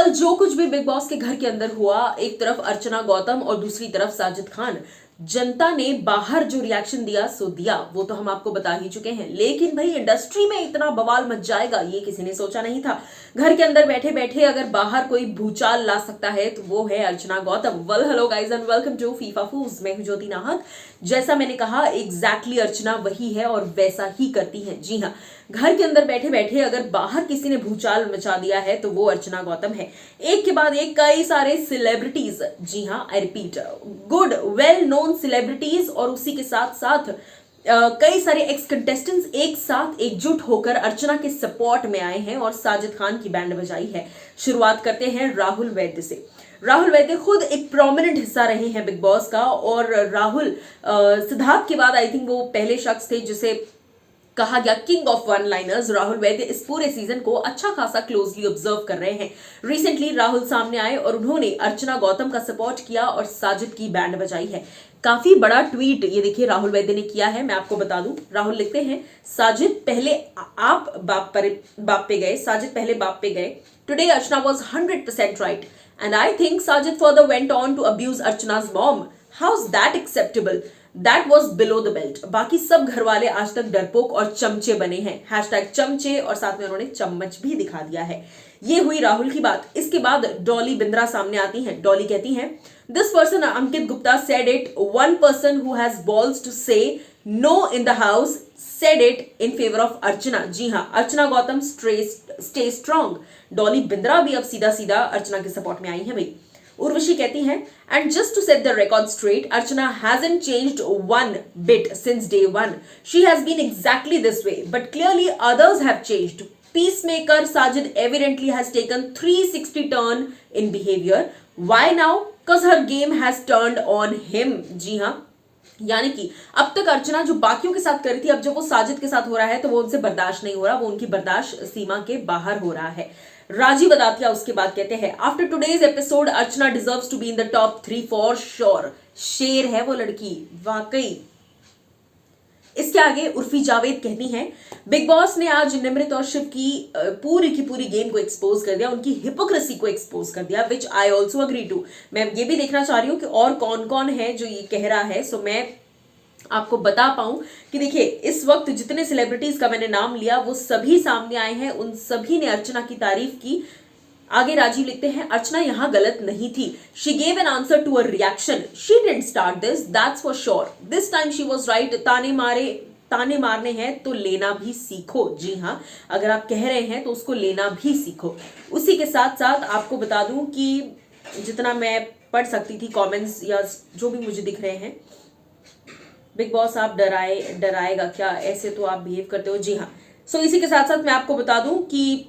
कल जो कुछ भी बिग बॉस के घर के अंदर हुआ, एक तरफ अर्चना गौतम और दूसरी तरफ साजिद खान, जनता ने बाहर जो रिएक्शन दिया सो दिया, वो तो हम आपको बता ही चुके हैं। लेकिन भाई इंडस्ट्री में इतना बवाल मच जाएगा ये किसी ने सोचा नहीं था। घर के अंदर बैठे बैठे अगर बाहर कोई भूचाल ला सकता है तो वो है Archana Gautam. Well hello guys and welcome to Fifafooz. मैं हूं ज्योति नाहक। जैसा मैंने कहा एग्जैक्टली अर्चना वही है और वैसा ही करती है। जी हाँ, घर के अंदर बैठे बैठे अगर बाहर किसी ने भूचाल मचा दिया है तो वो अर्चना गौतम है। एक के बाद एक कई सारे सेलिब्रिटीज, जी हाँ I repeat, good well known celebrities और उसी के साथ साथ कई सारे एक्स कंटेस्टेंट्स एक साथ एकजुट होकर अर्चना के सपोर्ट में आए हैं और साजिद खान की बैंड बजाई है। शुरुआत करते हैं राहुल वैद्य से। राहुल वैद्य खुद एक प्रोमिनेंट हिस्सा रहे हैं बिग बॉस का और राहुल सिद्धार्थ के बाद आई थिंक वो पहले शख्स थे जिसे कहा गया king of one liners. Rahul Vaidya इस पूरे सीजन को अच्छा खासा क्लोजली ऑब्जर्व कर रहे हैं। रिसेंटली राहुल सामने आए और उन्होंने अर्चना गौतम का सपोर्ट किया और साजिद की बैंड बजाई है। काफी बड़ा ट्वीट ये देखिए राहुल वैद्य ने किया है, मैं आपको बता दूं। राहुल लिखते हैं, साजिद पहले आप बाप पे गए, साजिद पहले बाप पे गए। Today Archana was 100% right and I think Sajid further went on to abuse Archana's mom. How is that acceptable? That was below the belt. बाकी सब घर वाले आज तक डरपोक और चमचे बने हैं। हैशटैग चमचे और साथ में उन्होंने चम्मच भी दिखा दिया है। ये हुई राहुल की बात। इसके बाद डॉली बिंद्रा सामने आती हैं। डॉली कहती हैं, this person Ankit Gupta said it, one person who has balls to say no in the house said it in favour of Archana. जी हाँ, अर्चना गौतम स्टे स्ट्रॉन्ग। डॉली बिंद्रा भी अब सीधा सीधा अर्चना के सपोर्ट में आई है भाई। उर्वशी कहती हैं, and just to set the record straight, Archana hasn't changed one bit since day one. She has been exactly this way, but clearly others have changed. Peacemaker Sajid evidently has taken 360 turn in behavior. Why now? Because her game has turned on him. जी हाँ, यानी कि अब तक अर्चना जो बाकियों के साथ कर रही थी, अब जब वो साजिद के साथ हो रहा है तो वो उनसे बर्दाश्त नहीं हो रहा, वो उनकी बर्दाश्त सीमा के बाहर हो रहा है। राजीव अदातिया उसके बाद कहते हैं, after today's episode Archana deserves to be in the top 3 for sure. शेर है वो लड़की वाकई। इसके आगे उर्फी जावेद कहती हैं, बिग बॉस ने आज निमृत और शिव की पूरी गेम को एक्सपोज कर दिया, उनकी हिपोक्रेसी को एक्सपोज कर दिया, विच आई ऑल्सो अग्री टू। मैं ये भी देखना चाह रही हूं कि और कौन कौन है जो ये कह रहा है, सो मैं आपको बता पाऊं कि देखिए इस वक्त जितने सेलिब्रिटीज का मैंने नाम लिया वो सभी सामने आए हैं, उन सभी ने अर्चना की तारीफ की। आगे राजीव लिखते हैं, अर्चना यहां गलत नहीं थी। She gave an answer to a reaction. She didn't start this, that's for sure. This time she was right. ताने मारने हैं तो लेना भी सीखो। जी हाँ, अगर आप कह रहे हैं तो उसको लेना भी सीखो। उसी के साथ साथ आपको बता दूं कि जितना मैं पढ़ सकती थी कॉमेंट्स या जो भी मुझे दिख रहे हैं, बिग बॉस आप डराएगा क्या, ऐसे तो आप बिहेव करते हो। जी हाँ, सो इसी के साथ साथ मैं आपको बता दूं कि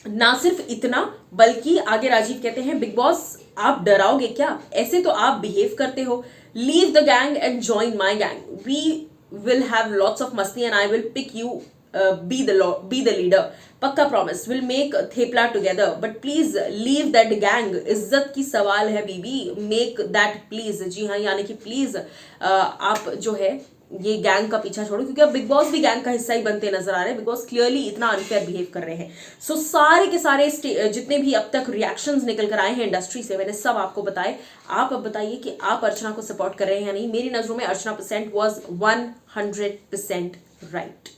ना सिर्फ इतना बल्कि आगे राजीव कहते हैं, बिग बॉस आप डराओगे क्या, ऐसे तो आप बिहेव करते हो। Leave the gang and join my gang. We will have lots of मस्ती and I will pick you be the leader. पक्का promise, will make thepla together, but please leave that gang. इज्जत की सवाल है बीबी, मेक दैट प्लीज। जी हाँ, यानी कि प्लीज आप जो है ये गैंग का पीछा छोड़ो, क्योंकि अब बिग बॉस भी गैंग का हिस्सा ही बनते नजर आ रहे हैं। बिग बॉस क्लियरली इतना अनफेयर बिहेव कर रहे हैं। सो सारे के सारे जितने भी अब तक रिएक्शंस निकल कर आए हैं इंडस्ट्री से, मैंने सब आपको बताए। आप अब बताइए कि आप अर्चना को सपोर्ट कर रहे हैं या नहीं। मेरी नजरों में अर्चना % वॉज 100% राइट।